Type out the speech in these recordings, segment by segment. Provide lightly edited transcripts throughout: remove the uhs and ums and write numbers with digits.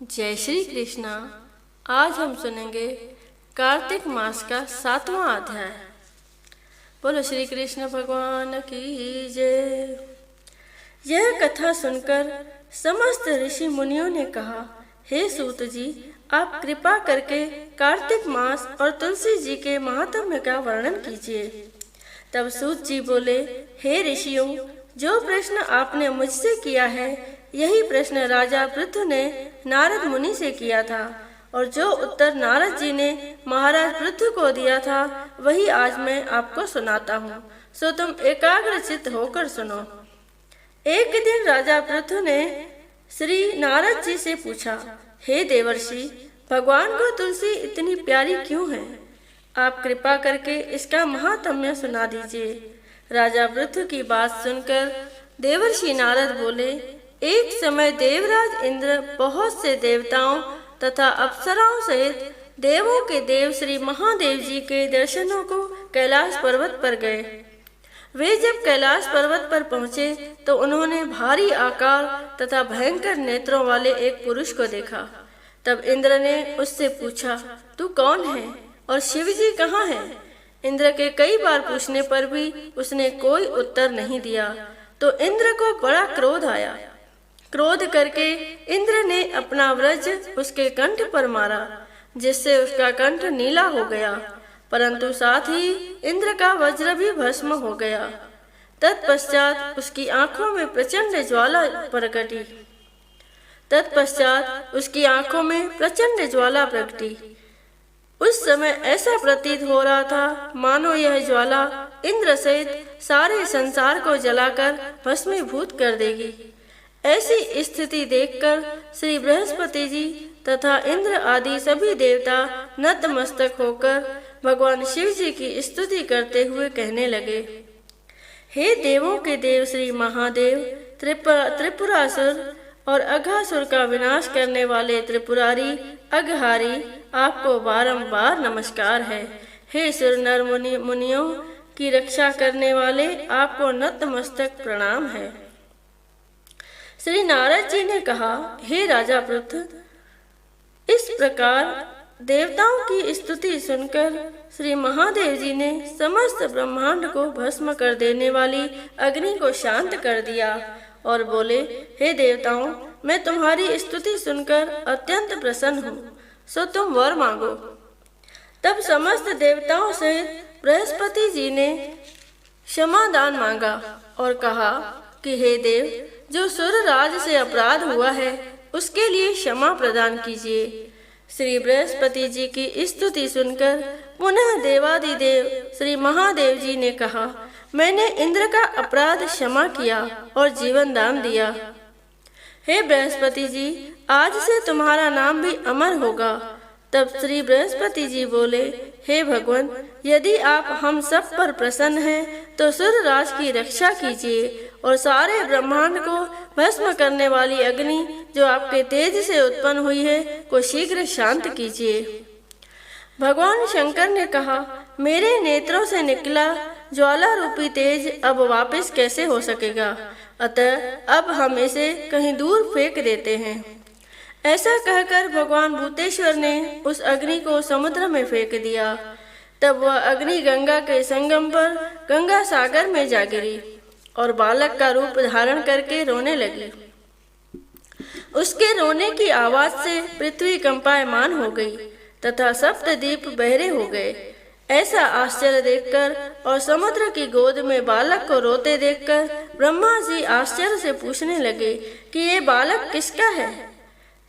जय श्री कृष्णा। आज हम सुनेंगे कार्तिक मास का 7वां अध्याय। बोलो श्री कृष्ण भगवान की जय। यह कथा सुनकर समस्त ऋषि मुनियों ने कहा, हे सूत जी, आप कृपा करके कार्तिक मास और तुलसी जी के महात्म्य का वर्णन कीजिए। तब सूत जी बोले, हे ऋषियों, जो प्रश्न आपने मुझसे किया है यही प्रश्न राजा पृथु ने नारद मुनि से किया था, और जो उत्तर नारद जी ने महाराज पृथु को दिया था वही आज मैं आपको सुनाता हूँ, सो तुम एकाग्रचित्त होकर सुनो। एक दिन राजा पृथु ने श्री नारद जी से पूछा, हे देवर्षि, भगवान को तुलसी इतनी प्यारी क्यों है? आप कृपा करके इसका महात्म्य सुना दीजिए। राजा पृथु की बात सुनकर देवर्षि नारद बोले, एक समय देवराज इंद्र बहुत से देवताओं तथा अप्सराओं सहित देवों के देव श्री महादेव जी के दर्शनों को कैलाश पर्वत पर गए। वे जब कैलाश पर्वत पर पहुँचे तो उन्होंने भारी आकार तथा भयंकर नेत्रों वाले एक पुरुष को देखा। तब इंद्र ने उससे पूछा, तू कौन है और शिव जी कहाँ है? इंद्र के कई बार पूछने पर भी उसने कोई उत्तर नहीं दिया तो इंद्र को बड़ा क्रोध आया। क्रोध करके इंद्र ने अपना वज्र उसके कंठ पर मारा, जिससे उसका कंठ नीला हो गया, परंतु साथ ही इंद्र का वज्र भी भस्म हो गया। तत्पश्चात उसकी आंखों में प्रचंड ज्वाला प्रकटी। उस समय ऐसा प्रतीत हो रहा था मानो यह ज्वाला इंद्र सहित सारे संसार को जलाकर भस्मीभूत कर देगी। ऐसी स्थिति देखकर श्री बृहस्पति जी तथा इंद्र आदि सभी देवता नतमस्तक होकर भगवान शिव जी की स्तुति करते हुए कहने लगे, हे देवों के देव श्री महादेव, त्रिपुरासुर और अघासुर का विनाश करने वाले त्रिपुरारी अघहारी, आपको बारंबार नमस्कार है। हे सुर नर मुनियों की रक्षा करने वाले, आपको नतमस्तक प्रणाम है। श्री नारद जी ने कहा, हे राजा पृथु, इस प्रकार देवताओं की स्तुति सुनकर श्री महादेव जी ने समस्त ब्रह्मांड को भस्म कर देने वाली अग्नि को शांत कर दिया और बोले, हे देवताओं, मैं तुम्हारी स्तुति सुनकर अत्यंत प्रसन्न हूँ, सो तुम वर मांगो। तब समस्त देवताओं सहित बृहस्पति जी ने क्षमादान मांगा और कहा कि हे देव, जो सुर राज से अपराध हुआ है उसके लिए क्षमा प्रदान कीजिए। श्री बृहस्पति जी की स्तुति सुनकर पुनः देवादिदेव श्री महादेव जी ने कहा, मैंने इंद्र का अपराध क्षमा किया और जीवन दान दिया। हे बृहस्पति जी, आज से तुम्हारा नाम भी अमर होगा। तब श्री बृहस्पति जी बोले, हे भगवान, यदि आप हम सब पर प्रसन्न हैं तो सुर राज की रक्षा कीजिए और सारे ब्रह्मांड को भस्म करने वाली अग्नि जो आपके तेज से उत्पन्न हुई है को शीघ्र शांत कीजिए। भगवान शंकर ने कहा, मेरे नेत्रों से निकला ज्वाला रूपी तेज अब वापस कैसे हो सकेगा, अतः अब हम इसे कहीं दूर फेंक देते हैं। ऐसा कहकर भगवान भूतेश्वर ने उस अग्नि को समुद्र में फेंक दिया। तब वह अग्नि गंगा के संगम पर गंगा सागर में जा गिरी और बालक का रूप धारण करके रोने लगी। उसके रोने की आवाज से पृथ्वी कंपायमान हो गई तथा सप्तद्वीप बहरे हो गए। ऐसा आश्चर्य देखकर और समुद्र की गोद में बालक को रोते देखकर ब्रह्मा जी आश्चर्य से पूछने लगे कि ये बालक किसका है।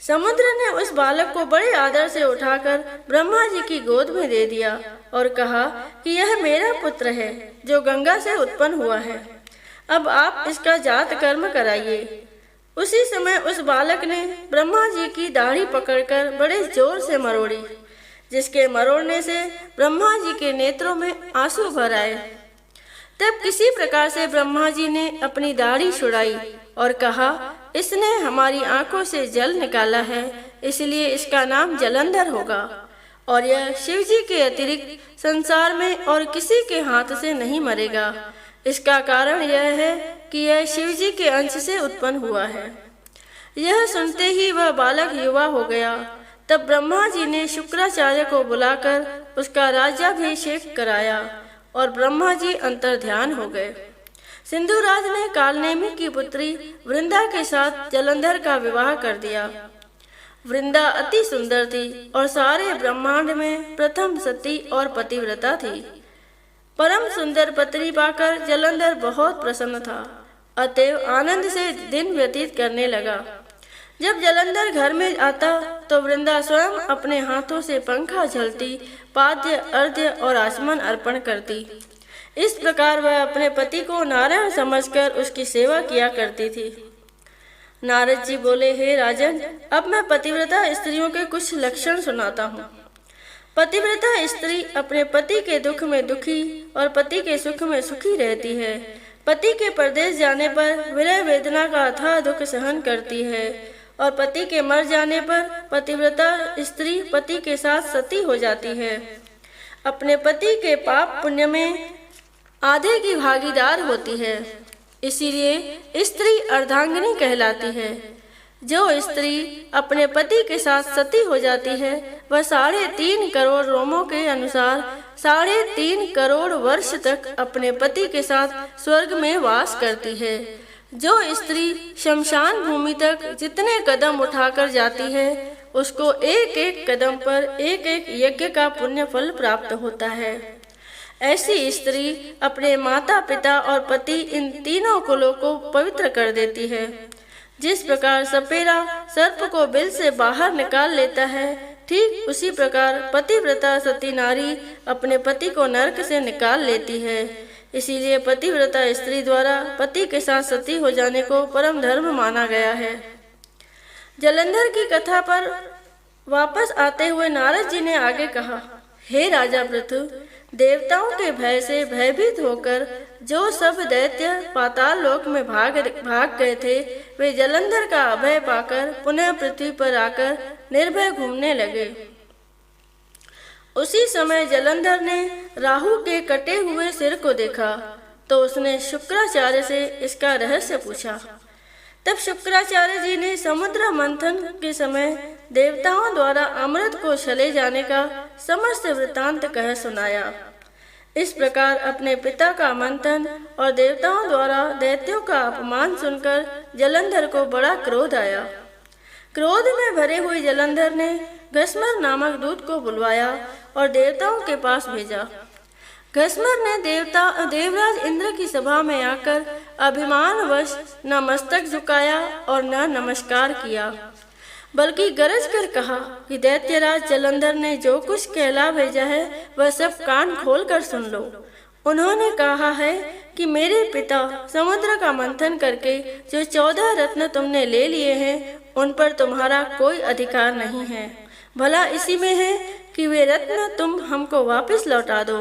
समुद्र ने उस बालक को बड़े आदर से उठाकर ब्रह्मा जी की गोद में दे दिया और कहा कि यह मेरा पुत्र है जो गंगा से उत्पन्न हुआ है, अब आप इसका जात कर्म कराइए। उसी समय उस बालक ने ब्रह्मा जी की दाढ़ी पकड़कर बड़े जोर से मरोड़ी, जिसके मरोड़ने से ब्रह्मा जी के नेत्रों में आंसू भर आए। तब किसी प्रकार से ब्रह्मा जी ने अपनी दाढ़ी छुड़ाई और कहा, इसने हमारी आंखों से जल निकाला है, इसलिए इसका नाम जलंधर होगा और यह शिव जी के अतिरिक्त संसार में और किसी के हाथ से नहीं मरेगा। इसका कारण यह है कि यह शिव जी के अंश से उत्पन्न हुआ है। यह सुनते ही वह बालक युवा हो गया। तब ब्रह्मा जी ने शुक्राचार्य को बुलाकर उसका राज्याभिषेक कराया और ब्रह्मा जी अंतर्ध्यान हो गए। सिंधुराज ने कालनेमी की पुत्री वृंदा के साथ जलंधर का विवाह कर दिया। वृंदा अति सुंदर थी और सारे ब्रह्मांड में प्रथम सती और पतिव्रता थी। परम सुंदर पत्नी पाकर जलंधर बहुत प्रसन्न था, अतएव आनंद से दिन व्यतीत करने लगा। जब जलंधर घर में आता तो वृंदा स्वयं अपने हाथों से पंखा झलती, पाद्य अर्घ्य और आचमन अर्पण करती। इस प्रकार वह अपने पति को नारायण समझकर उसकी सेवा किया करती थी। नारद जी बोले, हे राजन, अब मैं पतिव्रता स्त्रियों के कुछ लक्षण सुनाता हूँ। पतिव्रता स्त्री अपने पति के दुख में दुखी और पति के सुख में सुखी रहती है। पति के परदेश जाने पर विरह वेदना का अथाह दुख सहन करती है और पति के मर जाने पर पतिव्रता स्त्री पति के साथ सती हो जाती है। अपने पति के पाप पुण्य में आधे की भागीदार होती है, इसीलिए स्त्री अर्धांगिनी कहलाती है। जो स्त्री अपने पति के साथ सती हो जाती है वह 3.5 करोड़ रोमों के अनुसार 3.5 करोड़ वर्ष तक अपने पति के साथ स्वर्ग में वास करती है। जो स्त्री शमशान भूमि तक जितने कदम उठाकर जाती है उसको एक एक कदम पर एक एक यज्ञ का पुण्य फल प्राप्त होता है। ऐसी स्त्री अपने माता पिता और पति इन तीनों कुलों को पवित्र कर देती है। जिस प्रकार सपेरा सर्प को बिल से बाहर निकाल लेता है, ठीक उसी प्रकार पतिव्रता सती नारी अपने पति को नरक से निकाल लेती है। इसीलिए पतिव्रता स्त्री द्वारा पति के साथ सती हो जाने को परम धर्म माना गया है। जलंधर की कथा पर वापस आते हुए नारद जी ने आगे कहा, हे राजा पृथु, देवताओं के भय से भयभीत होकर जो सब दैत्य पाताल लोक में भाग गए थे, वे जलंधर का अभय पाकर पुनः पृथ्वी पर आकर निर्भय घूमने लगे। उसी समय जलंधर ने राहु के कटे हुए सिर को देखा तो उसने शुक्राचार्य से इसका रहस्य पूछा। तब शुक्राचार्य जी ने समुद्र मंथन के समय देवताओं द्वारा अमृत को छले जाने का समस्त वृतांत कह सुनाया। इस प्रकार अपने पिता का मंथन और देवताओं द्वारा दैत्यों का अपमान सुनकर जलंधर को बड़ा क्रोध आया। क्रोध में भरे हुए जलंधर ने घस्मर नामक दूत को बुलवाया और देवताओं के पास भेजा। घस्मर ने देवराज इंद्र की सभा में आकर अभिमानवश न मस्तक झुकाया और न नमस्कार किया, बल्कि गरज कर कहा कि दैत्यराज जलंधर ने जो कुछ कहला भेजा है वह सब कान खोल कर सुन लो। उन्होंने कहा है कि मेरे पिता समुद्र का मंथन करके जो 14 रत्न तुमने ले लिए हैं उन पर तुम्हारा कोई अधिकार नहीं है। भला इसी में है कि वे रत्न तुम हमको वापस लौटा दो।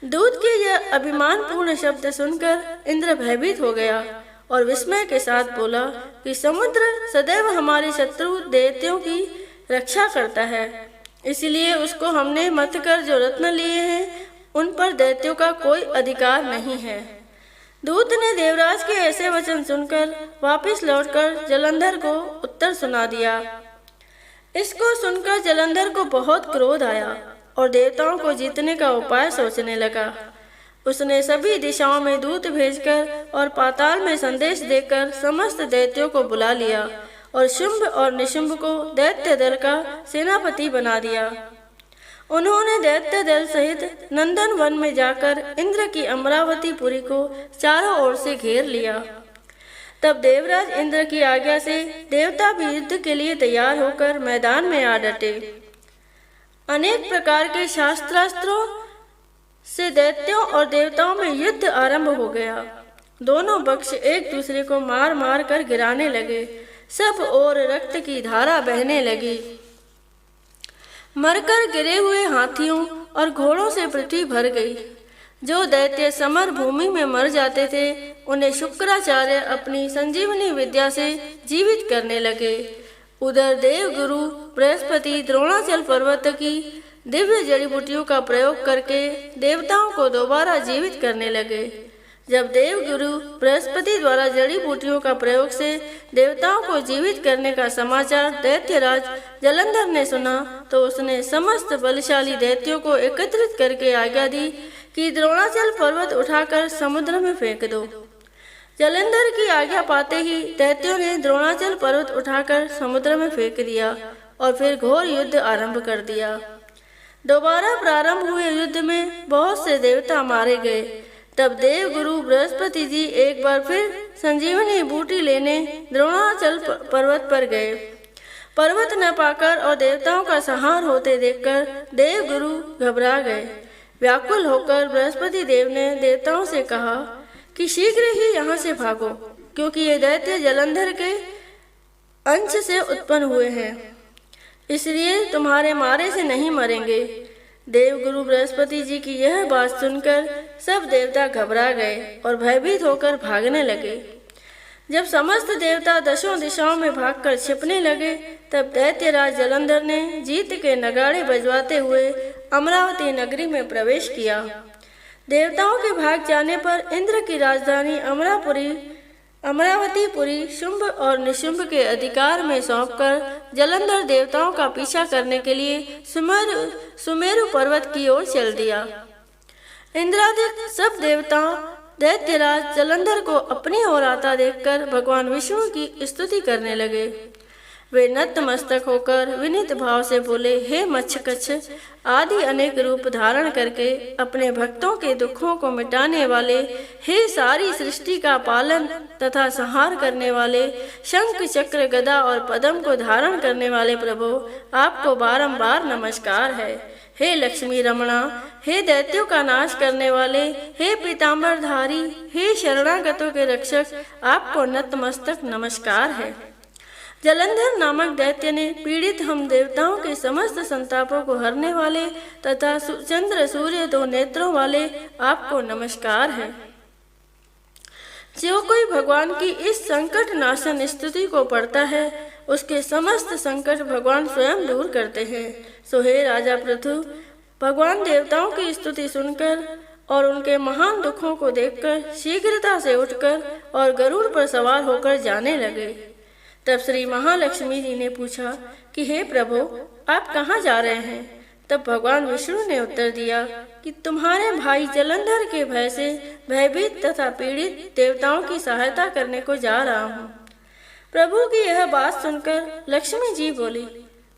दूत के यह अभिमानपूर्ण शब्द सुनकर इंद्र भयभीत हो गया और विस्मय के साथ बोला कि समुद्र सदैव हमारे शत्रु दैत्यों की रक्षा करता है, इसलिए उसको हमने मत कर जो रत्न लिए हैं उन पर दैत्यों का कोई अधिकार नहीं है। दूत ने देवराज के ऐसे वचन सुनकर वापस लौटकर जलंधर को उत्तर सुना दिया। इसको सुनकर जलंधर को बहुत क्रोध आया और देवताओं को जीतने का उपाय सोचने लगा। उसने सभी दिशाओं में दूत भेजकर और पाताल में संदेश देकर समस्त दैत्यों को बुला लिया और शुंभ और निशुंभ को दैत्य दल का सेनापति बना दिया। उन्होंने दैत्य दल सहित नंदन वन में जाकर इंद्र की अमरावती पुरी को चारों ओर से घेर लिया। तब देवराज इंद्र की आज्ञा से देवता भी युद्ध के लिए तैयार होकर मैदान में आ डटे। अनेक प्रकार के शास्त्रास्त्रों से दैत्यों और देवताओं में युद्ध आरंभ हो गया। दोनों पक्ष एक दूसरे को मार मार कर गिराने लगे। सब ओर रक्त की धारा बहने लगी। मरकर गिरे हुए हाथियों और घोड़ों से पृथ्वी भर गई। जो दैत्य समर भूमि में मर जाते थे उन्हें शुक्राचार्य अपनी संजीवनी विद्या से जीवित करने लगे। उधर देवगुरु बृहस्पति द्रोणाचल पर्वत की दिव्य जड़ी बूटियों का प्रयोग करके देवताओं को दोबारा जीवित करने लगे। जब देवगुरु बृहस्पति द्वारा जड़ी बूटियों का प्रयोग से देवताओं को जीवित करने का समाचार दैत्यराज जलंधर ने सुना तो उसने समस्त बलशाली दैत्यों को एकत्रित करके आज्ञा दी कि द्रोणाचल पर्वत उठाकर समुद्र में फेंक दो। जलंधर की आज्ञा पाते ही दैत्यों ने द्रोणाचल पर्वत उठाकर समुद्र में फेंक दिया और फिर घोर युद्ध आरंभ कर दिया। दोबारा प्रारंभ हुए युद्ध में बहुत से देवता मारे गए। तब देवगुरु बृहस्पति जी एक बार फिर संजीवनी बूटी लेने द्रोणाचल पर्वत पर गए। पर्वत न पाकर और देवताओं का संहार होते देखकर देवगुरु घबरा गए। व्याकुल होकर बृहस्पति देव ने देवताओं से कहा कि शीघ्र ही यहाँ से भागो, क्योंकि ये दैत्य जलंधर के अंश से उत्पन्न हुए हैं, इसलिए तुम्हारे मारे से नहीं मरेंगे। देवगुरु बृहस्पति जी की यह बात सुनकर सब देवता घबरा गए और भयभीत होकर भागने लगे। जब समस्त देवता दशों दिशाओं में भागकर छिपने लगे, तब दैत्यराज जलंधर ने जीत के नगाड़े बजवाते हुए अमरावती नगरी में प्रवेश किया। देवताओं के भाग जाने पर इंद्र की राजधानी अमरावतीपुरी शुंभ और निशुंभ के अधिकार में सौंपकर जलंधर देवताओं का पीछा करने के लिए सुमेरु पर्वत की ओर चल दिया। इंद्रादिक सब देवता दैत्यराज जलंधर को अपनी ओर आता देखकर भगवान विष्णु की स्तुति करने लगे। वे नतमस्तक होकर विनीत भाव से बोले, हे मत्स्यकच्छ आदि अनेक रूप धारण करके अपने भक्तों के दुखों को मिटाने वाले, हे सारी सृष्टि का पालन तथा संहार करने वाले, शंख चक्र गदा और पद्म को धारण करने वाले प्रभु, आपको बारंबार नमस्कार है। हे लक्ष्मी रमणा, हे दैत्यों का नाश करने वाले, हे पीतांबरधारी, हे शरणागतों के रक्षक, आपको नतमस्तक नमस्कार है। जलंधर नामक दैत्य ने पीड़ित हम देवताओं के समस्त संतापों को हरने वाले तथा चंद्र सूर्य दो नेत्रों वाले, आपको नमस्कार है। जो कोई भगवान की इस संकट नाशन स्तुति को पढ़ता है, उसके समस्त संकट भगवान स्वयं दूर करते हैं। सो हे राजा पृथु, भगवान देवताओं की स्तुति सुनकर और उनके महान दुखों को देखकर शीघ्रता से उठकर और गरुड़ पर सवार होकर जाने लगे। तब श्री महालक्ष्मी जी ने पूछा कि हे प्रभु, आप कहाँ जा रहे हैं? तब भगवान विष्णु ने उत्तर दिया कि तुम्हारे भाई जलंधर के भय से भयभीत तथा पीड़ित देवताओं की सहायता करने को जा रहा हूँ। प्रभु की यह बात सुनकर लक्ष्मी जी बोली,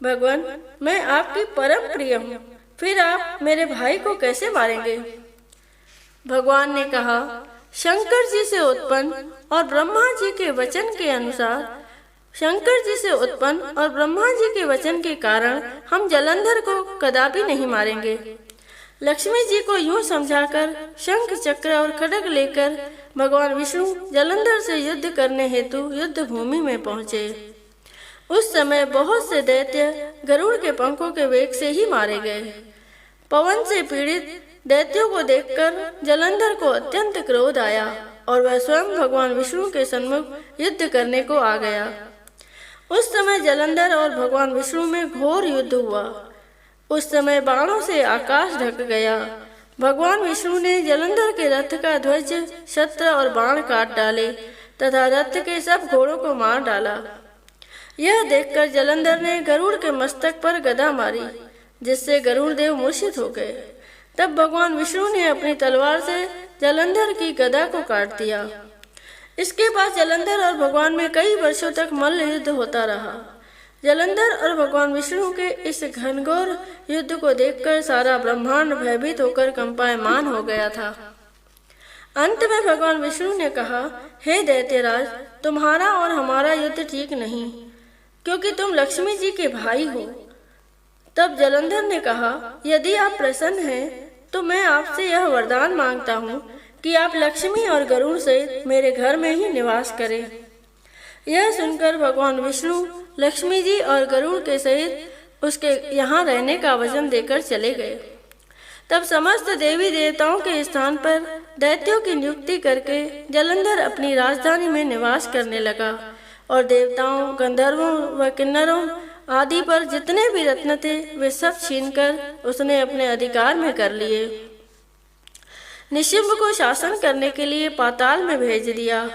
भगवान, मैं आपकी परम प्रिय हूँ, फिर आप मेरे भाई को कैसे मारेंगे? भगवान ने कहा, शंकर जी से उत्पन्न और ब्रह्मा जी के वचन के अनुसार, शंकर जी से उत्पन्न और ब्रह्मा जी के वचन के कारण हम जलंधर को कदापि नहीं मारेंगे। लक्ष्मी जी को यूं समझाकर शंख चक्र और खड्ग लेकर भगवान विष्णु जलंधर से युद्ध करने हेतु युद्ध भूमि में पहुँचे। उस समय बहुत से दैत्य गरुड़ के पंखों के वेग से ही मारे गए। पवन से पीड़ित दैत्यों को देखकर जलंधर को अत्यंत क्रोध आया और वह स्वयं भगवान विष्णु के सन्मुख युद्ध करने को आ गया। उस समय जलंधर और भगवान विष्णु में घोर युद्ध हुआ। उस समय बाणों से आकाश ढक गया। भगवान विष्णु ने जलंधर के रथ का ध्वज, छत्र और बाण काट डाले तथा रथ के सब घोड़ों को मार डाला। यह देखकर जलंधर ने गरुड़ के मस्तक पर गदा मारी, जिससे गरुड़ देव मूर्छित हो गए। तब भगवान विष्णु ने अपनी तलवार से जलंधर की गदा को काट दिया। इसके बाद जलंधर और भगवान में कई वर्षों तक मल्ल युद्ध होता रहा। जलंधर और भगवान विष्णु के इस घनघोर युद्ध को देखकर सारा ब्रह्मांड भयभीत होकर कंपायमान हो गया था। अंत में भगवान विष्णु ने कहा, हे दैत्यराज, तुम्हारा और हमारा युद्ध ठीक नहीं, क्योंकि तुम लक्ष्मी जी के भाई हो। तब जलंधर ने कहा, यदि आप प्रसन्न हैं तो मैं आपसे यह वरदान मांगता हूँ कि आप लक्ष्मी और गरुड़ सहित मेरे घर में ही निवास करें। यह सुनकर भगवान विष्णु लक्ष्मी जी और गरुड़ के सहित उसके यहाँ रहने का वचन देकर चले गए। तब समस्त देवी देवताओं के स्थान पर दैत्यों की नियुक्ति करके जलंधर अपनी राजधानी में निवास करने लगा और देवताओं, गंधर्वों व किन्नरों आदि पर जितने भी रत्न थे वे सब छीनकर उसने अपने अधिकार में कर लिए। निशुंभ को शासन करने के लिए पाताल में भेज दिया।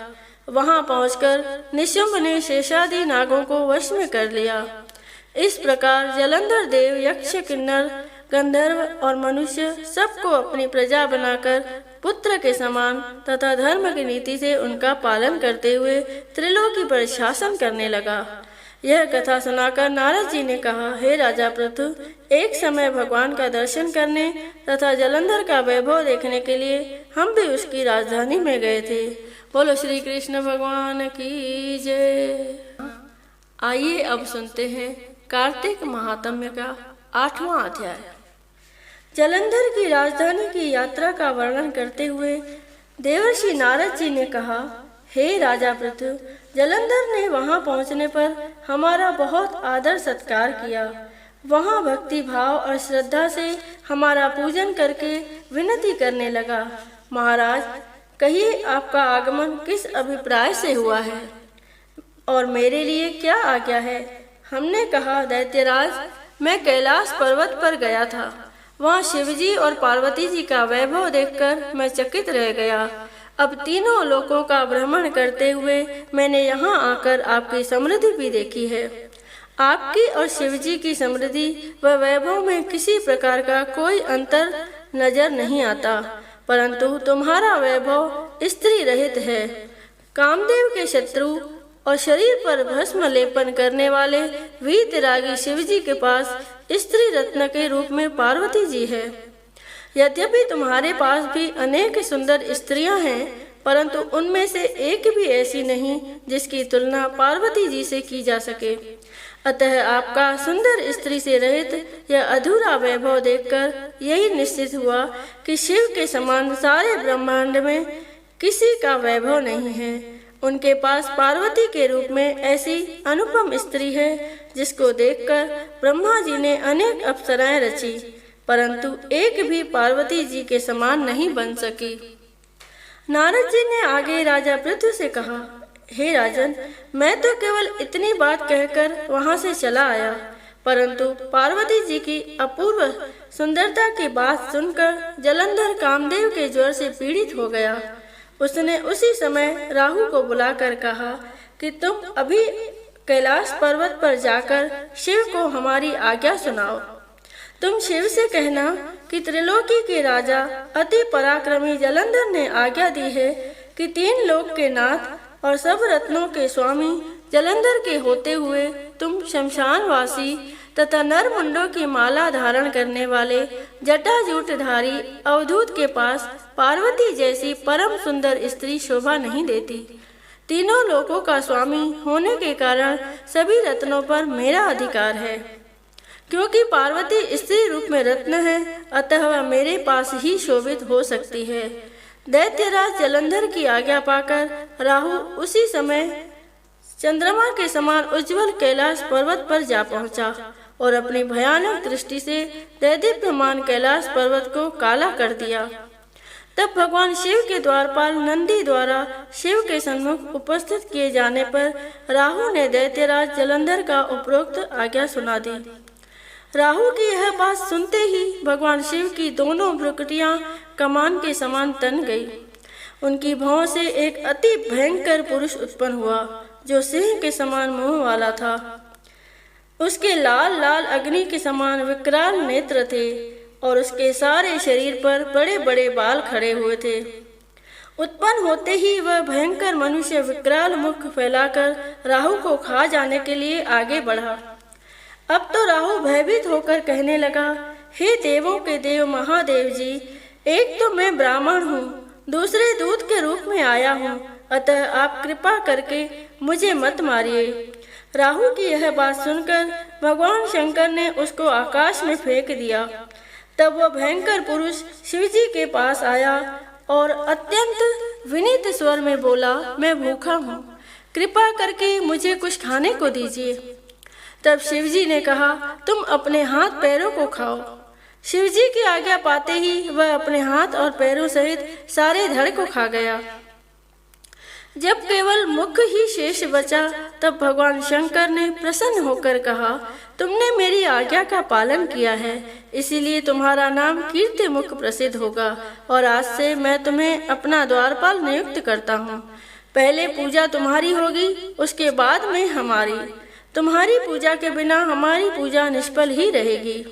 वहां पहुंचकर निशुंभ ने शेषादि नागों को वश में कर लिया। इस प्रकार जलंधर देव यक्ष, किन्नर, गंधर्व और मनुष्य सबको अपनी प्रजा बनाकर पुत्र के समान तथा धर्म की नीति से उनका पालन करते हुए त्रिलोकी पर शासन करने लगा। यह कथा सुनाकर नारद जी ने कहा, हे राजा पृथु, एक समय भगवान का दर्शन करने तथा जलंधर का वैभव देखने के लिए हम भी उसकी राजधानी में गए थे। बोलो श्री कृष्ण भगवान की जय। आइए अब सुनते हैं कार्तिक महात्म्य का 8वां अध्याय। जलंधर की राजधानी की यात्रा का वर्णन करते हुए देवर्षि नारद जी ने कहा, हे राजा पृथु, जलंधर ने वहां पहुंचने पर हमारा बहुत आदर सत्कार किया। वहां भक्ति भाव और श्रद्धा से हमारा पूजन करके विनती करने लगा, महाराज कहिए आपका आगमन किस अभिप्राय से हुआ है और मेरे लिए क्या आज्ञा है। हमने कहा, दैत्यराज मैं कैलाश पर्वत पर गया था। वहाँ शिवजी और पार्वती जी का वैभव देखकर मैं चकित रह गया। अब तीनों लोकों का भ्रमण करते हुए मैंने यहाँ आकर आपकी समृद्धि भी देखी है। आपकी और शिवजी की समृद्धि व वैभव में किसी प्रकार का कोई अंतर नजर नहीं आता, परंतु तुम्हारा वैभव स्त्री रहित है। कामदेव के शत्रु और शरीर पर भस्म लेपन करने वाले वीतरागी शिवजी के पास स्त्री रत्न के रूप में पार्वती जी है। यद्यपि तुम्हारे पास भी अनेक सुंदर स्त्रियां हैं, परंतु उनमें से एक भी ऐसी नहीं जिसकी तुलना पार्वती जी से की जा सके। अतः आपका सुंदर स्त्री से रहित यह अधूरा वैभव देखकर यही निश्चित हुआ कि शिव के समान सारे ब्रह्मांड में किसी का वैभव नहीं है। उनके पास पार्वती के रूप में ऐसी अनुपम स्त्री है जिसको देखकर ब्रह्मा जी ने अनेक अप्सराएं रची, परंतु एक भी पार्वती जी के समान नहीं बन सकी। नारद जी ने आगे राजा पृथु से कहा, हे राजन, मैं तो केवल इतनी बात कहकर वहां से चला आया, परंतु पार्वती जी की अपूर्व सुंदरता की बात सुनकर जलंधर कामदेव के ज्वर से पीड़ित हो गया। उसने उसी समय राहु को बुलाकर कहा कि तुम अभी कैलाश पर्वत पर जाकर शिव को हमारी आज्ञा सुनाओ। तुम शिव से कहना कि त्रिलोकी के राजा अति पराक्रमी जलंधर ने आज्ञा दी है कि 3 लोक के नाथ और सब रत्नों के स्वामी जलंधर के होते हुए तुम शमशानवासी तथा नरमुंडों की माला धारण करने वाले जटाजूटधारी अवधूत के पास पार्वती जैसी परम सुंदर स्त्री शोभा नहीं देती। तीनों लोकों का स्वामी होने के कारण सभी रत्नों पर मेरा अधिकार है। क्योंकि पार्वती स्त्री रूप में रत्न है, अतः वह मेरे पास ही शोभित हो सकती है। दैत्यराज जलंधर की आज्ञा पाकर राहु उसी समय चंद्रमा के समान उज्जवल कैलाश पर्वत पर जा पहुंचा और अपनी भयानक दृष्टि से दैदीप्यमान कैलाश पर्वत को काला कर दिया। तब भगवान शिव के द्वारपाल नंदी द्वारा शिव के सन्मुख उपस्थित किए जाने पर राहु ने दैत्यराज जलंधर का उपरोक्त आज्ञा सुना दी। राहु की यह बात सुनते ही भगवान शिव की दोनों भ्रुकुटियां कमान के समान तन गई। उनकी भौं से एक अति भयंकर पुरुष उत्पन्न हुआ जो सिंह के समान मुंह वाला था। उसके लाल लाल अग्नि के समान विकराल नेत्र थे और उसके सारे शरीर पर बड़े बड़े बाल खड़े हुए थे। उत्पन्न होते ही वह भयंकर मनुष्य विकराल मुख फैलाकर राहु को खा जाने के लिए आगे बढ़ा। अब तो राहु भयभीत होकर कहने लगा, हे देवों के देव महादेव जी, एक तो मैं ब्राह्मण हूँ, दूसरे दूत के रूप में आया हूँ, अतः आप कृपा करके मुझे मत मारिए। राहु की यह बात सुनकर भगवान शंकर ने उसको आकाश में फेंक दिया। तब वह भयंकर पुरुष शिवजी के पास आया और अत्यंत विनीत स्वर में बोला, मैं भूखा हूँ, कृपा करके मुझे कुछ खाने को दीजिए। तब शिवजी ने कहा, तुम अपने हाथ पैरों को खाओ। शिवजी की आज्ञा पाते ही वह अपने हाथ और पैरों सहित सारे धड़ को खा गया। जब केवल मुख ही शेष बचा तब भगवान शंकर ने प्रसन्न होकर कहा, तुमने मेरी आज्ञा का पालन किया है, इसीलिए तुम्हारा नाम कीर्ति मुख प्रसिद्ध होगा और आज से मैं तुम्हें अपना द्वारपाल नियुक्त करता हूँ। पहले पूजा तुम्हारी होगी, उसके बाद में हमारी। तुम्हारी पूजा के बिना हमारी पूजा निष्फल ही रहेगी।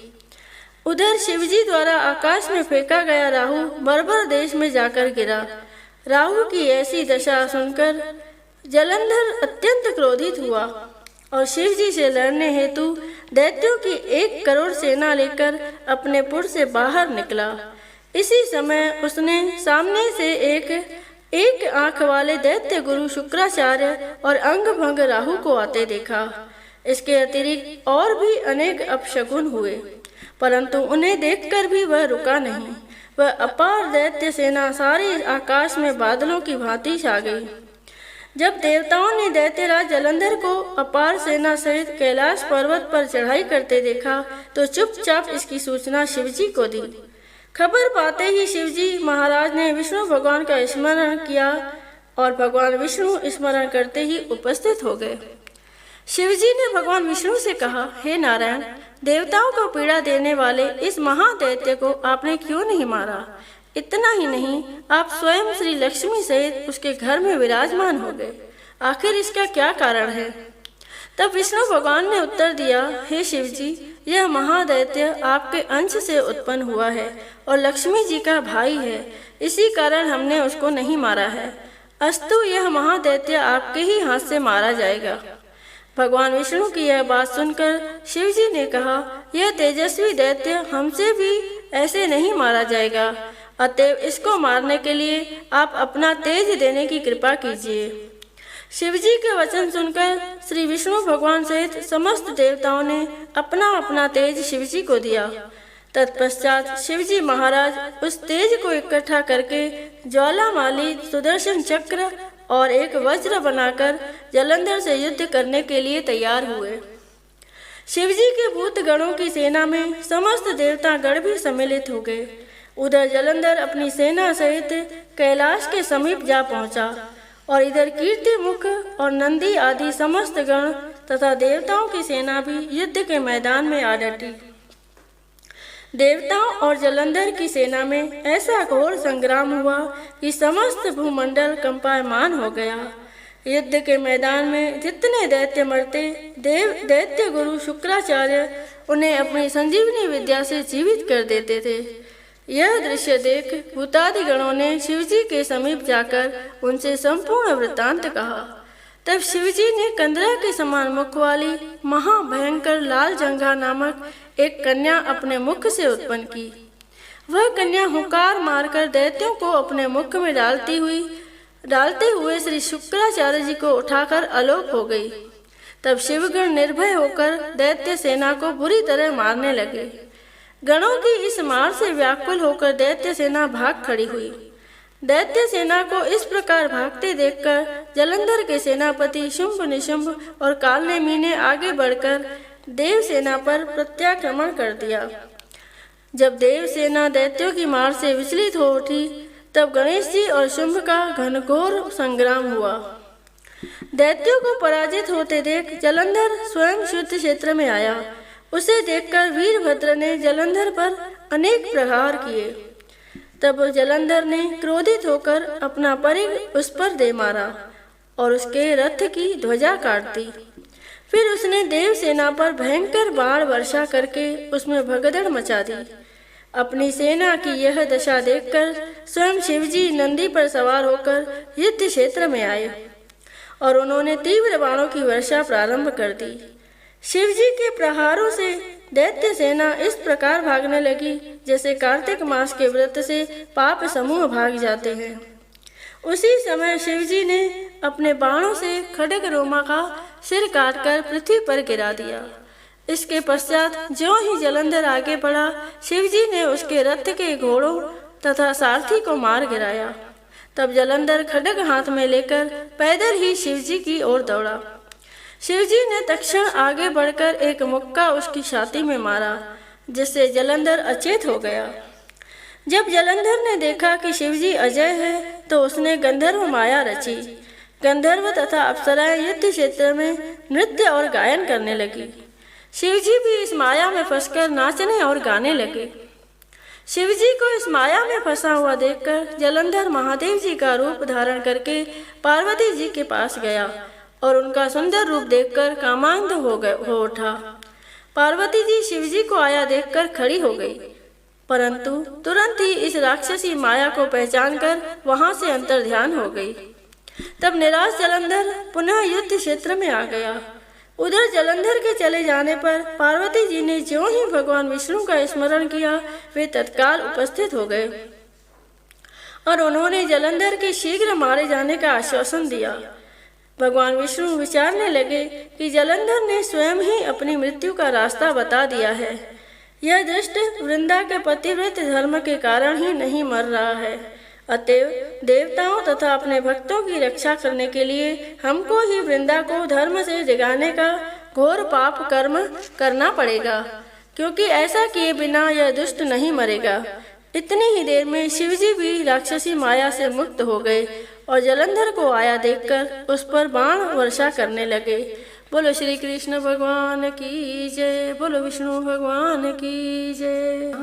उधर शिवजी द्वारा आकाश में फेंका गया राहु बर्बर देश में जाकर गिरा। राहु की ऐसी दशा सुनकर जलंधर अत्यंत क्रोधित हुआ और शिवजी से लड़ने हेतु दैत्यों की 1 करोड़ सेना लेकर अपने पुर से बाहर निकला। इसी समय उसने सामने से एक आंख वाले दैत्य गुरु शुक्राचार्य और अंग भंग राहु को आते देखा। इसके अतिरिक्त और भी अनेक अपशकुन हुए, परंतु उन्हें देखकर भी वह रुका नहीं। वह अपार दैत्य सेना सारे आकाश में बादलों की भांति छा गई। जब देवताओं ने दैत्यराज जलंधर को अपार सेना सहित कैलाश पर्वत पर चढ़ाई करते देखा तो चुपचाप इसकी सूचना शिवजी को दी। खबर पाते ही शिवजी महाराज ने विष्णु भगवान का स्मरण किया और भगवान विष्णु स्मरण करते ही उपस्थित हो गए। शिवजी ने भगवान विष्णु से कहा, हे नारायण, देवताओं को पीड़ा देने वाले इस महादैत्य को आपने क्यों नहीं मारा? इतना ही नहीं, आप स्वयं श्री लक्ष्मी सहित उसके घर में विराजमान हो गए। आखिर इसका क्या कारण है? तब विष्णु भगवान ने उत्तर दिया, हे शिवजी, यह महादैत्य आपके अंश से उत्पन्न हुआ है और लक्ष्मी जी का भाई है, इसी कारण हमने उसको नहीं मारा है। अस्तु यह महादैत्य आपके ही हाथ से मारा जाएगा। भगवान विष्णु की यह बात सुनकर शिवजी ने कहा, यह तेजस्वी दैत्य हमसे भी ऐसे नहीं मारा जाएगा, अतएव इसको मारने के लिए आप अपना तेज देने की कृपा कीजिए। शिवजी के वचन सुनकर श्री विष्णु भगवान सहित समस्त देवताओं ने अपना अपना तेज शिवजी को दिया। तत्पश्चात शिवजी महाराज उस तेज को इकट्ठा करके ज्वालामाली सुदर्शन चक्र और एक वज्र बनाकर जलंधर से युद्ध करने के लिए तैयार हुए। शिवजी के भूत गणों की सेना में समस्त देवता गण भी सम्मिलित हो गए। उधर जलंधर अपनी सेना सहित कैलाश के समीप जा पहुंचा और इधर कीर्ति मुख और नंदी आदि समस्त गण तथा देवताओं की सेना भी युद्ध के मैदान में आ डटी। देवताओं और जलंधर की सेना में ऐसा घोर संग्राम हुआ कि समस्त भूमंडल कंपायमान हो गया। युद्ध के मैदान में जितने दैत्य मरते, दैत्य गुरु शुक्राचार्य उन्हें अपनी संजीवनी विद्या से जीवित कर देते थे। यह दृश्य देख भूतादि गणों ने शिवजी के समीप जाकर उनसे संपूर्ण वृत्तांत कहा। तब शिवजी ने कंदरा के समान मुख वाली महाभयंकर लाल जंघा नामक एक कन्या अपने मुख से उत्पन्न की। वह कन्या हुंकार मारकर दैत्यों को अपने मुख में डालते हुए श्री शुक्राचार्य जी को उठाकर अलोप हो गई। तब शिवगण निर्भय होकर दैत्य सेना को बुरी तरह मारने लगे। गणों की इस मार से व्याकुल होकर दैत्य सेना भाग खड़ी हुई। दैत्य सेना को इस प्रकार भागते देखकर जलंधर के सेनापति शुंभ निशुंभ और कालनेमी ने आगे बढ़कर देव सेना पर प्रत्याक्रमण कर दिया। जब देव सेना दैत्यों की मार से विचलित हो उठी तब गणेश जी और शुंभ का घनघोर संग्राम हुआ। दैत्यों को पराजित होते देख जलंधर स्वयं शुद्ध क्षेत्र में आया। उसे देखकर वीरभद्र ने जलंधर पर अनेक प्रहार किए। तब जलंधर ने क्रोधित होकर अपना परिघ उस पर दे मारा और उसके रथ की ध्वजा काट दी। फिर उसने देव सेना पर भयंकर बाण वर्षा करके उसमें भगदड़ मचा दी। अपनी सेना की यह दशा देखकर स्वयं शिवजी नंदी पर सवार होकर युद्ध क्षेत्र में आए और उन्होंने तीव्र बाणों की वर्षा प्रारंभ कर दी। शिवजी के प्रहारों से दैत्य सेना इस प्रकार भागने लगी जैसे कार्तिक मास के व्रत से पाप समूह भाग जाते हैं। उसी समय शिवजी ने अपने बाणों से खड्ग रोमा का सिर काटकर पृथ्वी पर गिरा दिया। इसके पश्चात ज्यों ही जलंधर आगे बढ़ा, शिवजी ने उसके रथ के घोड़ों तथा सारथी को मार गिराया। तब जलंधर खड्ग हाथ में लेकर पैदल ही शिवजी की ओर दौड़ा। शिवजी ने तत्क्षण आगे बढ़कर एक मुक्का उसकी छाती में मारा, जिससे जलंधर अचेत हो गया। जब जलंधर ने देखा कि शिवजी अजय है तो उसने गंधर्व माया रची। गंधर्व तथा अप्सराएं युद्ध क्षेत्र में नृत्य और गायन करने लगी। शिवजी भी इस माया में फंसकर नाचने और गाने लगे। शिवजी को इस माया में फंसा हुआ देखकर जलंधर महादेव जी का रूप धारण करके पार्वती जी के पास गया और उनका सुंदर रूप देखकर कामांध हो उठा। पार्वती जी शिवजी को आया देखकर खड़ी हो गई, परंतु तुरंत ही इस राक्षसी माया को पहचानकर वहां से अंतर्ध्यान हो गई। तब निराश जलंधर पुनः युद्ध क्षेत्र में आ गया। उधर जलंधर के चले जाने पर पार्वती जी ने ज्यों ही भगवान विष्णु का स्मरण किया, वे तत्काल उपस्थित हो गए और उन्होंने जलंधर के शीघ्र मारे जाने का आश्वासन दिया। भगवान विष्णु विचारने लगे कि जलंधर ने स्वयं ही अपनी मृत्यु का रास्ता बता दिया है। यह दुष्ट वृंदा के पतिव्रत धर्म के कारण ही नहीं मर रहा है, अतएव देवताओं तथा अपने भक्तों की रक्षा करने के लिए हमको ही वृंदा को धर्म से जगाने का घोर पाप कर्म करना पड़ेगा, क्योंकि ऐसा किए बिना यह दुष्ट नहीं मरेगा। इतनी ही देर में शिवजी भी राक्षसी माया से मुक्त हो गए और जलंधर को आया देखकर उस पर बाण वर्षा करने लगे। बोलो श्री कृष्ण भगवान की जय, बोलो विष्णु भगवान की जय।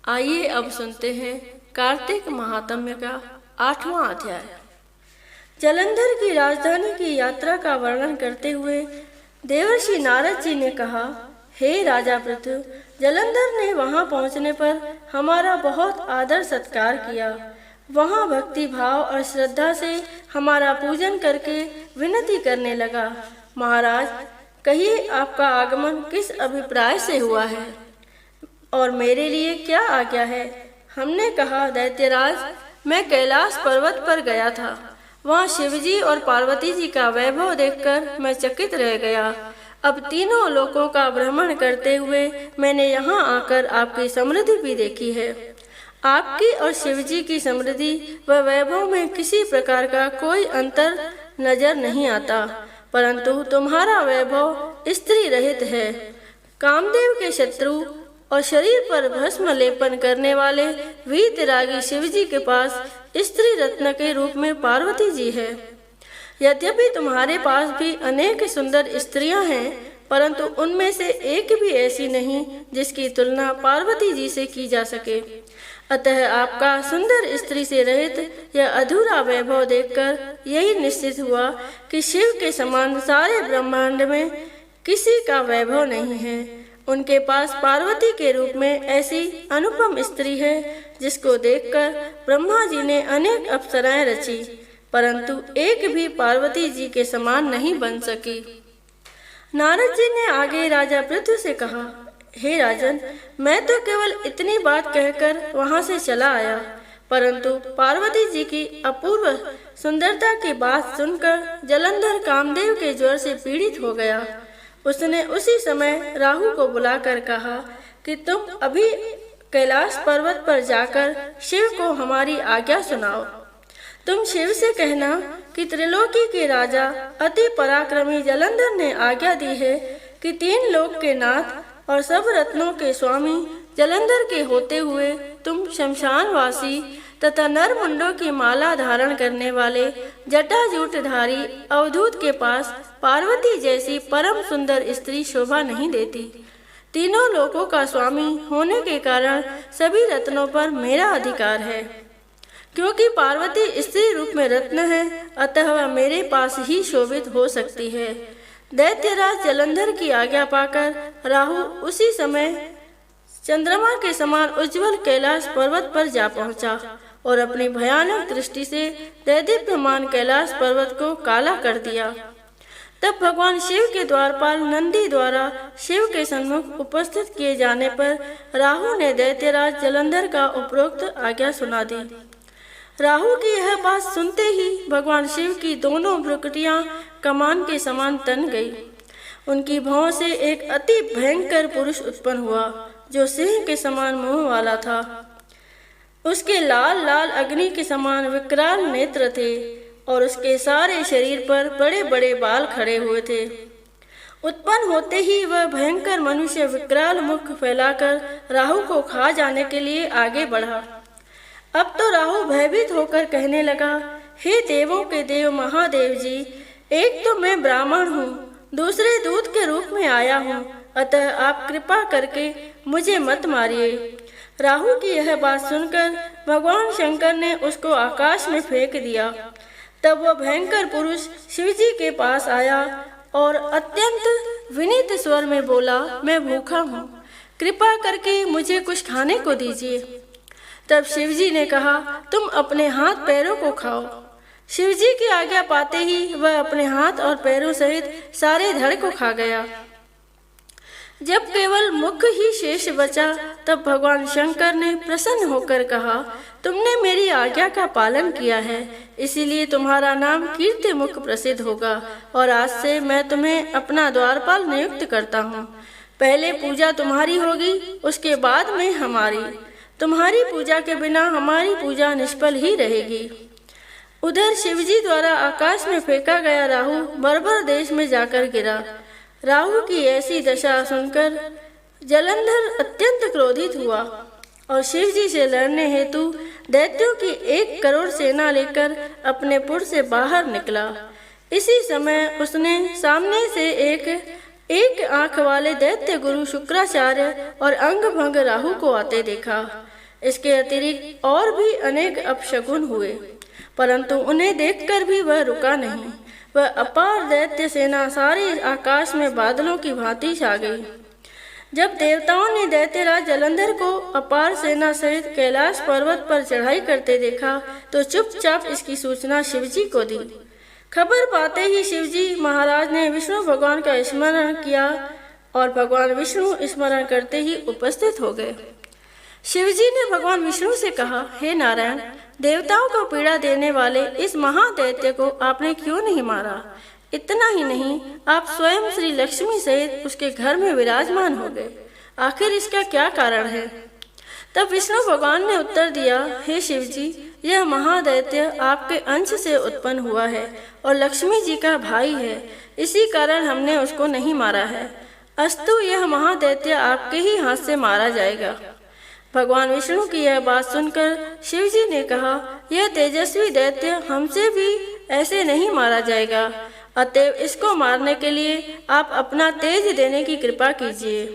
आइए अब सुनते हैं कार्तिक महात्म्य का 8वां अध्याय। जलंधर की राजधानी की यात्रा का वर्णन करते हुए देवर्षि नारद जी ने कहा, हे राजा पृथु, जलंधर ने वहां पहुंचने पर हमारा बहुत आदर सत्कार किया। वहां भक्ति भाव और श्रद्धा से हमारा पूजन करके विनती करने लगा, महाराज कहिए आपका आगमन किस अभिप्राय से हुआ है और मेरे लिए क्या आज्ञा है। हमने कहा, दैत्यराज मैं कैलाश पर्वत पर गया था, वहाँ शिवजी और पार्वती जी का वैभव देखकर मैं चकित रह गया। अब तीनों लोकों का भ्रमण करते हुए मैंने यहाँ आकर आपकी समृद्धि भी देखी है। आपकी और शिवजी की समृद्धि व वैभव में किसी प्रकार का कोई अंतर नजर नहीं आता, परंतु तुम्हारा वैभव स्त्री रहित है। कामदेव के शत्रु और शरीर पर भस्म लेपन करने वाले वीतरागी शिवजी के पास स्त्री रत्न के रूप में पार्वती जी है। यद्यपि तुम्हारे पास भी अनेक सुंदर स्त्रियां हैं, परंतु उनमें से एक भी ऐसी नहीं जिसकी तुलना पार्वती जी से की जा सके। अतः आपका सुंदर स्त्री से रहित यह अधूरा वैभव देखकर यही निश्चित हुआ कि शिव के समान सारे ब्रह्मांड में किसी का वैभव नहीं है। उनके पास पार्वती के रूप में ऐसी अनुपम स्त्री है जिसको देखकर ब्रह्मा जी ने अनेक अप्सराएं रची, परंतु एक भी पार्वती जी के समान नहीं बन सकी। नारद जी ने आगे राजा पृथु से कहा, हे राजन, मैं तो केवल इतनी बात कहकर वहां से चला आया, परंतु पार्वती जी की अपूर्व सुंदरता की बात सुनकर जलंधर कामदेव के ज्वर से पीड़ित हो गया। उसने उसी समय राहु को बुलाकर कहा कि तुम अभी कैलाश पर्वत पर जाकर शिव को हमारी आज्ञा सुनाओ। तुम शिव से कहना कि त्रिलोकी के राजा अति पराक्रमी जलंधर ने आज्ञा दी है कि 3 लोक के नाथ और सब रत्नों के स्वामी जलंधर के होते हुए तुम शमशानवासी तथा नरमुंडों की माला धारण करने वाले जटाजूटधारी अवधूत के पास पार्वती जैसी परम सुंदर स्त्री शोभा नहीं देती। तीनों लोकों का स्वामी होने के कारण सभी रत्नों पर मेरा अधिकार है। क्योंकि पार्वती स्त्री रूप में रत्न है, अतः वह मेरे पास ही शोभित हो सकती है। दैत्यराज जलंधर की आज्ञा पाकर राहु उसी समय चंद्रमा के समान उज्जवल कैलाश पर्वत पर जा पहुंचा और अपनी भयानक दृष्टि से दैदीप्यमान कैलाश पर्वत को काला कर दिया। तब भगवान शिव के द्वारपाल नंदी द्वारा शिव के सम्मुख उपस्थित किए जाने पर राहु ने दैत्यराज जलंधर का उपरोक्त आज्ञा सुना दी। राहु की यह बात सुनते ही भगवान शिव की दोनों भ्रुकुटियां कमान के समान तन गई। उनकी भौं से एक अति भयंकर पुरुष उत्पन्न हुआ जो सिंह के समान मुंह वाला था। उसके लाल लाल अग्नि के समान विकराल नेत्र थे और उसके सारे शरीर पर बड़े बड़े बाल खड़े हुए थे। उत्पन्न होते ही वह भयंकर मनुष्य विकराल मुख फैलाकर राहु को खा जाने के लिए आगे बढ़ा। अब तो राहु भयभीत होकर कहने लगा, हे देवों के देव महादेव जी, एक तो मैं ब्राह्मण हूँ, दूसरे दूत के रूप में आया हूँ, अतः आप कृपा करके मुझे मत मारिए। राहु की यह बात सुनकर भगवान शंकर ने उसको आकाश में फेंक दिया। तब वह भयंकर पुरुष शिवजी के पास आया और अत्यंत विनीत स्वर में बोला, मैं भूखा हूँ, कृपा करके मुझे कुछ खाने को दीजिए। तब शिवजी ने कहा, तुम अपने हाथ पैरों को खाओ। शिवजी की आज्ञा पाते ही वह अपने हाथ और पैरों सहित सारे धड़ को खा गया। जब केवल मुख ही शेष बचा तब भगवान शंकर ने प्रसन्न होकर कहा, तुमने मेरी आज्ञा का पालन किया है, इसीलिए तुम्हारा नाम कीर्ति मुख प्रसिद्ध होगा और आज से मैं तुम्हें अपना द्वारपाल नियुक्त करता हूँ। पहले पूजा तुम्हारी होगी, उसके बाद में हमारी। तुम्हारी पूजा के बिना हमारी पूजा निष्फल ही रहेगी। उधर शिवजी द्वारा आकाश में फेंका गया राहु बर्बर देश में जाकर गिरा। राहु की ऐसी दशा सुनकर जलंधर अत्यंत क्रोधित हुआ और शिवजी से लड़ने हेतु दैत्यों की 1 करोड़ सेना लेकर अपने पुर से बाहर निकला। इसी समय उसने सामने से एक आंख वाले दैत्य गुरु शुक्राचार्य और अंग भंग राहु को आते देखा। इसके अतिरिक्त और भी अनेक अपशकुन हुए, परंतु उन्हें देखकर भी वह रुका नहीं। वह अपार दैत्य सेना सारे आकाश में बादलों की भांति छा गई। जब देवताओं ने दैत्यराज जलंधर को अपार सेना सहित कैलाश पर्वत पर चढ़ाई करते देखा तो चुपचाप इसकी सूचना शिवजी को दी। खबर पाते ही शिवजी महाराज ने विष्णु भगवान का स्मरण किया और भगवान विष्णु स्मरण करते ही उपस्थित हो गए। शिवजी ने भगवान विष्णु से कहा, हे नारायण, देवताओं को पीड़ा देने वाले इस महादैत्य को आपने क्यों नहीं मारा? इतना ही नहीं, आप स्वयं श्री लक्ष्मी सहित उसके घर में विराजमान हो गए। आखिर इसका क्या कारण है? तब विष्णु भगवान ने उत्तर दिया, हे शिवजी, यह महादैत्य आपके अंश से उत्पन्न हुआ है और लक्ष्मी जी का भाई है, इसी कारण हमने उसको नहीं मारा है। अस्तु यह महादैत्य आपके ही हाथ से मारा जाएगा। भगवान विष्णु की यह बात सुनकर शिवजी ने कहा, यह तेजस्वी दैत्य हमसे भी ऐसे नहीं मारा जाएगा, अतएव इसको मारने के लिए आप अपना तेज देने की कृपा कीजिए।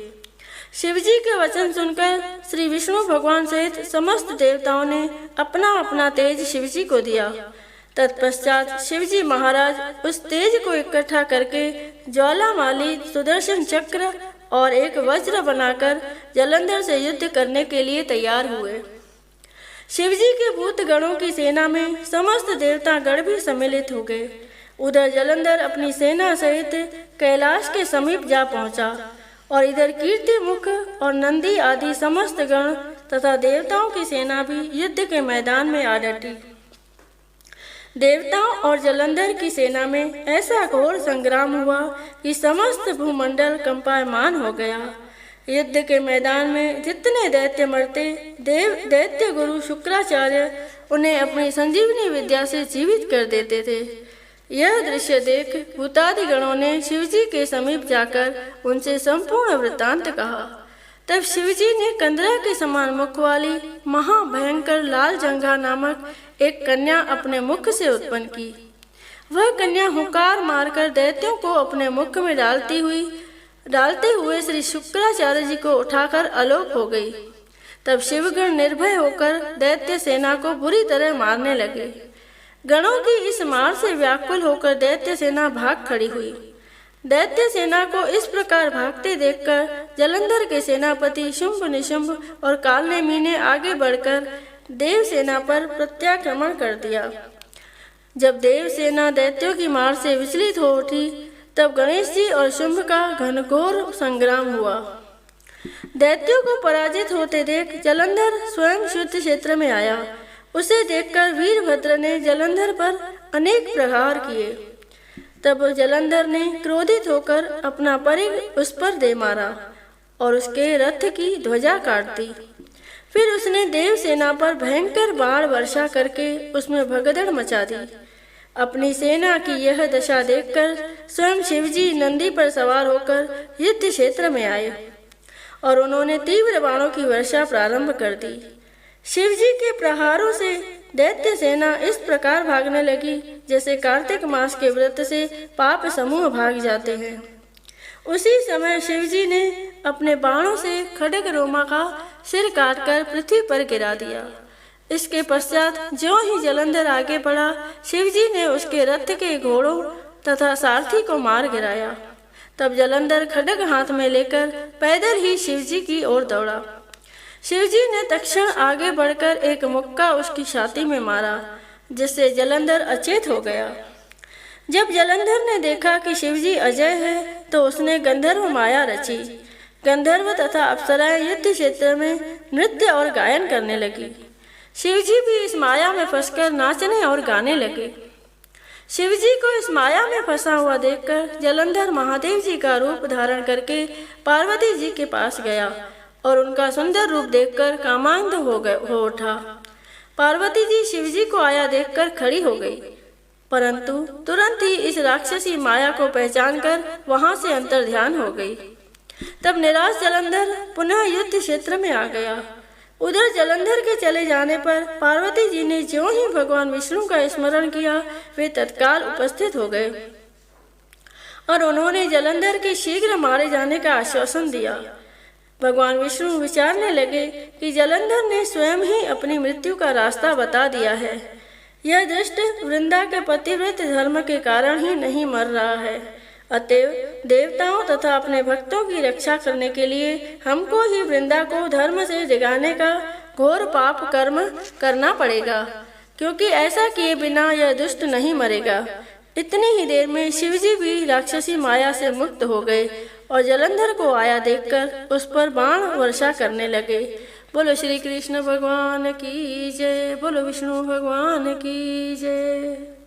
शिवजी के वचन सुनकर श्री विष्णु भगवान सहित समस्त देवताओं ने अपना अपना तेज शिवजी को दिया। तत्पश्चात शिवजी महाराज उस तेज को इकट्ठा करके ज्वालामाली, सुदर्शन चक्र और एक वज्र बनाकर जलंधर से युद्ध करने के लिए तैयार हुए। शिवजी के भूत गणों की सेना में समस्त देवता गण भी सम्मिलित हो गए। उधर जलंधर अपनी सेना सहित कैलाश के समीप जा पहुंचा और इधर कीर्ति मुख और नंदी आदि समस्त गण तथा देवताओं की सेना भी युद्ध के मैदान में आ डटी। देवताओं और जलंधर की सेना में ऐसा घोर संग्राम हुआ कि समस्त भूमंडल कंपायमान हो गया। युद्ध के मैदान में जितने दैत्य मरते, दैत्य गुरु शुक्राचार्य उन्हें अपनी संजीवनी विद्या से जीवित कर देते थे। यह दृश्य देख भूतादि गणों ने शिवजी के समीप जाकर उनसे संपूर्ण वृत्तांत कहा। तब शिवजी ने कंदरा के समान मुख वाली महाभयंकर लाल जंघा नामक एक कन्या अपने मुख से उत्पन्न की। वह कन्या हुंकार मारकर दैत्यों को अपने मुख में डालते हुए श्री शुक्राचार्य जी को उठाकर अलोप हो गई। तब शिवगण निर्भय होकर दैत्य सेना को बुरी तरह मारने लगे। गणों की इस मार से व्याकुल होकर दैत्य सेना भाग खड़ी हुई। दैत्य सेना को इस प्रकार भागते देखकर जलंधर के सेनापति शुंभ, निशुंभ और कालनेमी ने आगे बढ़कर देव सेना पर प्रत्याक्रमण कर दिया। जब देव सेना दैत्यों की मार से विचलित हो उठी तब गणेश जी और शुंभ का घनघोर संग्राम हुआ। दैत्यों को पराजित होते देख जलंधर स्वयं शुद्ध क्षेत्र में आया। उसे देखकर वीरभद्र ने जलंधर पर अनेक प्रहार किए। तब जलंधर ने क्रोधित होकर अपना परिघ उस पर दे मारा और उसके रथ की ध्वजा काट दी। फिर उसने देव सेना पर भयंकर बाण वर्षा करके उसमें भगदड़ मचा दी। अपनी सेना की यह दशा देखकर स्वयं शिवजी नंदी पर सवार होकर युद्ध क्षेत्र में आए और उन्होंने तीव्र बाणों की वर्षा प्रारंभ कर दी। शिवजी के प्रहारों से दैत्य सेना इस प्रकार भागने लगी जैसे कार्तिक मास के व्रत से पाप समूह भाग जाते हैं। उसी समय शिवजी ने अपने बाणों से खड्ग रोमा का सिर काटकर पृथ्वी पर गिरा दिया। इसके पश्चात ज्यों ही जलंधर आगे बढ़ा, शिवजी ने उसके रथ के घोड़ों तथा सारथी को मार गिराया। तब जलंधर खड्ग हाथ में लेकर पैदल ही शिवजी की ओर दौड़ा। शिवजी ने तत्क्षण आगे बढ़कर एक मुक्का उसकी छाती में मारा, जिससे जलंधर अचेत हो गया। जब जलंधर ने देखा कि शिवजी अजय है, तो उसने गंधर्व माया रची। गंधर्व तथा अप्सराएं युद्ध क्षेत्र में नृत्य और गायन करने लगी। शिवजी भी इस माया में फंसकर नाचने और गाने लगे। शिवजी को इस माया में फंसा हुआ देखकर जलंधर महादेव जी का रूप धारण करके पार्वती जी के पास गया और उनका सुंदर रूप देखकर कामांध हो उठा। पार्वती जी शिवजी को आया देखकर खड़ी हो गई, परंतु तुरंत ही इस राक्षसी माया को पहचानकर वहां से अंतर्ध्यान हो गई। तब निराश जलंधर पुनः युद्ध क्षेत्र में आ गया। उधर जलंधर के चले जाने पर पार्वती जी ने ज्यों ही भगवान विष्णु का स्मरण किया, वे तत्काल उपस्थित हो गए और उन्होंने जलंधर के शीघ्र मारे जाने का आश्वासन दिया। भगवान विष्णु विचारने लगे कि जलंधर ने स्वयं ही अपनी मृत्यु का रास्ता बता दिया है। यह दुष्ट वृंदा के पतिव्रत धर्म के कारण ही नहीं मर रहा है। अतएव देवताओं तथा अपने भक्तों की रक्षा करने के लिए हमको ही वृंदा को धर्म से जगाने का घोर पाप कर्म करना पड़ेगा, क्योंकि ऐसा किए बिना यह दुष्ट नहीं मरेगा। इतनी ही देर में शिवजी भी राक्षसी माया से मुक्त हो गए और जलंधर को आया देखकर उस पर बाण वर्षा करने लगे। बोलो श्री कृष्ण भगवान की जय, बोलो विष्णु भगवान की जय।